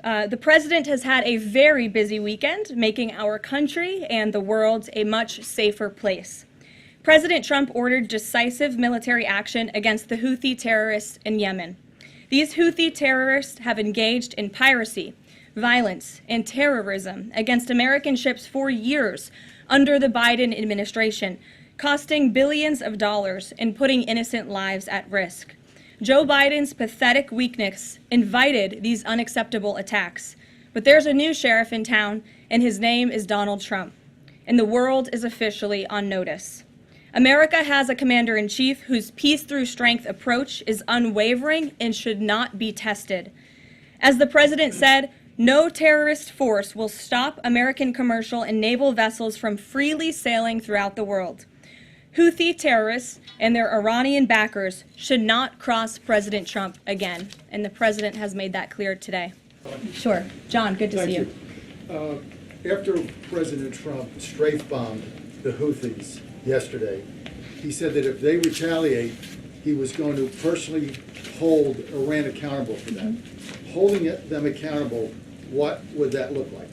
The president has had a very busy weekend, making our country and the world a much safer place. President Trump ordered decisive military action against the Houthi terrorists in Yemen. These Houthi terrorists have engaged in piracy, violence, and terrorism against American ships for years under the Biden administration, costing billions of dollars and putting innocent lives at risk. Joe Biden's pathetic weakness invited these unacceptable attacks. But there's a new sheriff in town, and his name is Donald Trump. And the world is officially on notice. America has a commander-in-chief whose peace through strength approach is unwavering and should not be tested. As the president said, no terrorist force will stop American commercial and naval vessels from freely sailing throughout the world. Houthi terrorists and their Iranian backers should not cross President Trump again, and the president has made that clear today. Sure. John, good to see you. After President Trump strafe-bombed the Houthis yesterday, he said that if they retaliate, he was going to personally hold Iran accountable for that. Holding them accountable, what would that look like?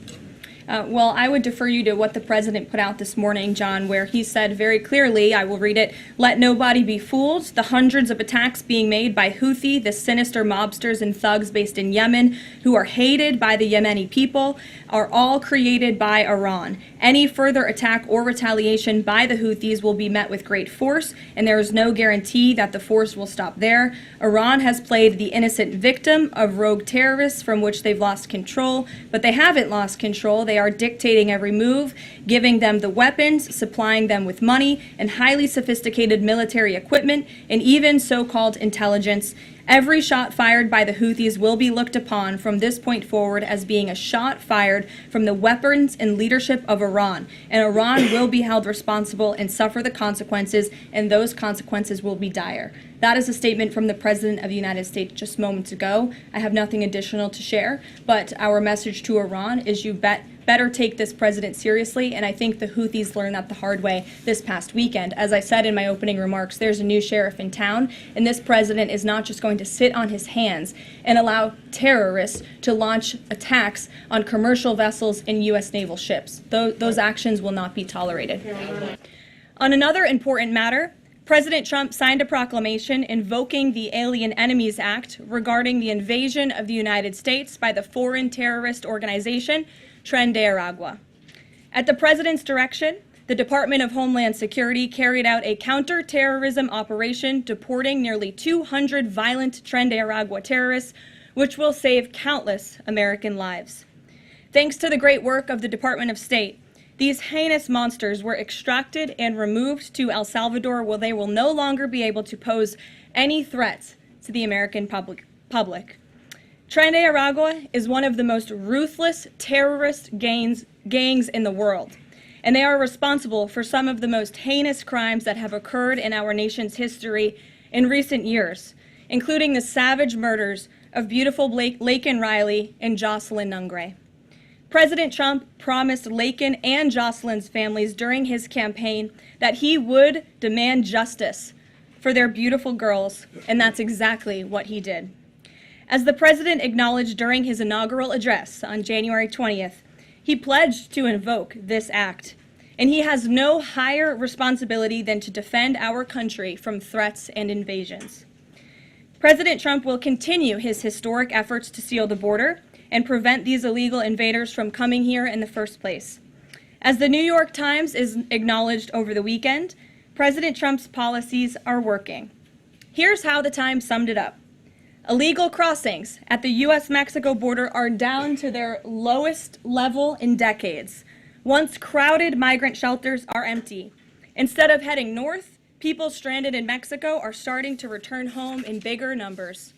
Well, I would defer you to what the president put out this morning, John, where he said very clearly, I will read it, "Let nobody be fooled. The hundreds of attacks being made by Houthi, the sinister mobsters and thugs based in Yemen, who are hated by the Yemeni people, are all created by Iran. Any further attack or retaliation by the Houthis will be met with great force, and there is no guarantee that the force will stop there. Iran has played the innocent victim of rogue terrorists from which they've lost control, but they haven't lost control. They are dictating every move, giving them the weapons, supplying them with money and highly sophisticated military equipment, and even so-called intelligence. Every shot fired by the Houthis will be looked upon from this point forward as being a shot fired from the weapons and leadership of Iran. And Iran will be held responsible and suffer the consequences, and those consequences will be dire." That is a statement from the President of the United States just moments ago. I have nothing additional to share, but our message to Iran is you better take this president seriously, and I think the Houthis learned that the hard way this past weekend. As I said in my opening remarks, there's a new sheriff in town, and this president is not just going to sit on his hands and allow terrorists to launch attacks on commercial vessels and U.S. naval ships. Those actions will not be tolerated. On another important matter, President Trump signed a proclamation invoking the Alien Enemies Act regarding the invasion of the United States by the foreign terrorist organization Tren de Aragua. At the president's direction, the Department of Homeland Security carried out a counter-terrorism operation deporting nearly 200 violent Tren de Aragua terrorists, which will save countless American lives. Thanks to the great work of the Department of State, these heinous monsters were extracted and removed to El Salvador, where they will no longer be able to pose any threats to the American public. Tren de Aragua is one of the most ruthless terrorist gangs in the world, and they are responsible for some of the most heinous crimes that have occurred in our nation's history in recent years, including the savage murders of beautiful Laken Riley and Jocelyn Nungray. President Trump promised Laken and Jocelyn's families during his campaign that he would demand justice for their beautiful girls, and that's exactly what he did. As the president acknowledged during his inaugural address on January 20th, he pledged to invoke this act, and he has no higher responsibility than to defend our country from threats and invasions. President Trump will continue his historic efforts to seal the border and prevent these illegal invaders from coming here in the first place. As the New York Times is acknowledged over the weekend, President Trump's policies are working. Here's how the Times summed it up. Illegal crossings at the U.S.-Mexico border are down to their lowest level in decades. Once crowded migrant shelters are empty. Instead of heading north, people stranded in Mexico are starting to return home in bigger numbers.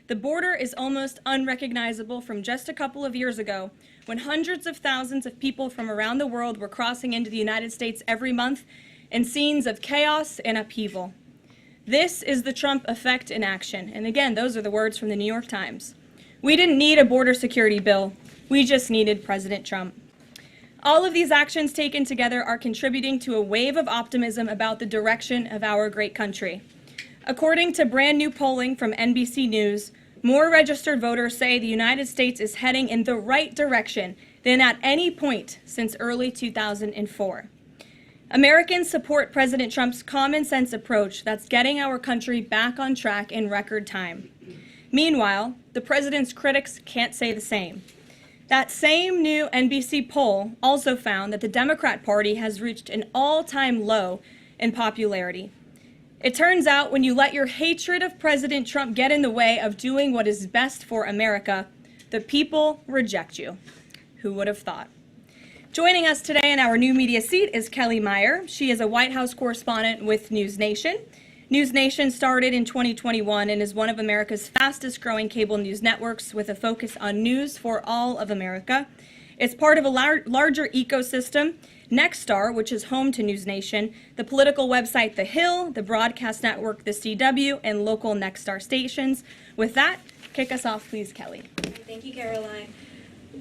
The border is almost unrecognizable from just a couple of years ago, when hundreds of thousands of people from around the world were crossing into the United States every month in scenes of chaos and upheaval. This is the Trump effect in action. And again, those are the words from the New York Times. We didn't need a border security bill. We just needed President Trump. All of these actions taken together are contributing to a wave of optimism about the direction of our great country. According to brand new polling from NBC News, More registered voters say the United States is heading in the right direction than at any point since early 2004. Americans support President Trump's common sense approach that's getting our country back on track in record time. Meanwhile, the president's critics can't say the same. That same new NBC poll also found that the Democrat Party has reached an all-time low in popularity. It turns out when you let your hatred of President Trump get in the way of doing what is best for America, the people reject you. Who would have thought? Joining us today in our new media seat is Kelly Meyer. She is a White House correspondent with News Nation. News Nation started in 2021 and is one of America's fastest growing cable news networks with a focus on news for all of America. It's part of a larger ecosystem, Nexstar, which is home to News Nation, the political website The Hill, the broadcast network The CW, and local Nexstar stations. With that, kick us off, please, Kelly. Thank you, Caroline.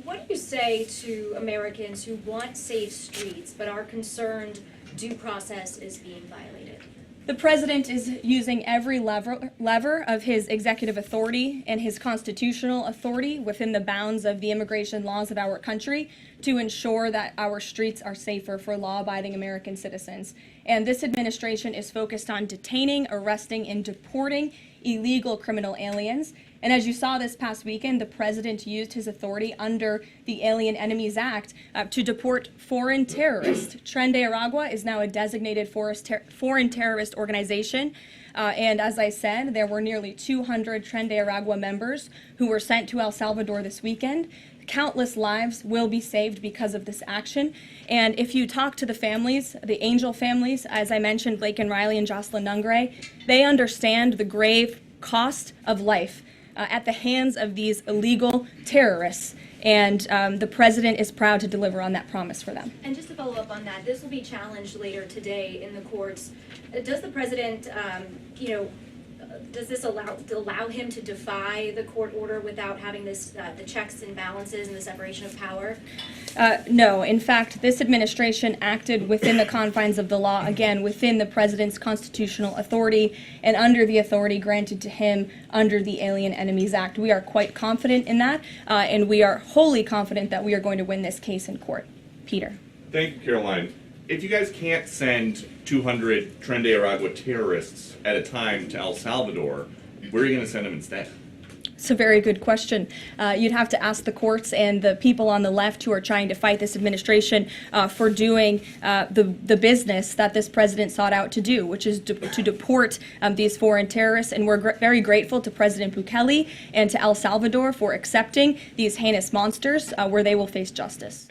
What do you say to Americans who want safe streets but are concerned due process is being violated? The president is using every lever of his executive authority and his constitutional authority within the bounds of the immigration laws of our country to ensure that our streets are safer for law-abiding American citizens. And this administration is focused on detaining, arresting, and deporting illegal criminal aliens. And as you saw this past weekend, the president used his authority under the Alien Enemies Act to deport foreign terrorists. Tren de Aragua is now a designated foreign terrorist organization. And as I said, there were nearly 200 Tren de Aragua members who were sent to El Salvador this weekend. Countless lives will be saved because of this action. And if you talk to the families, the Angel families, as I mentioned, Blake and Riley and Jocelyn Nungray, they understand the grave cost of life at the hands of these illegal terrorists. And the president is proud to deliver on that promise for them. And just to follow up on that, this will be challenged later today in the courts. Does the president, does this allow him to defy the court order without having this the checks and balances and the separation of power? No. In fact, this administration acted within the confines of the law, again, within the president's constitutional authority and under the authority granted to him under the Alien Enemies Act. We are quite confident in that, and we are wholly confident that we are going to win this case in court. Peter. Thank you, Caroline. If you guys can't send 200 Tren de Aragua terrorists at a time to El Salvador, where are you going to send them instead? It's a very good question. You'd have to ask the courts and the people on the left who are trying to fight this administration for doing the business that this president sought out to do, which is to deport these foreign terrorists. And we're very grateful to President Bukele and to El Salvador for accepting these heinous monsters where they will face justice.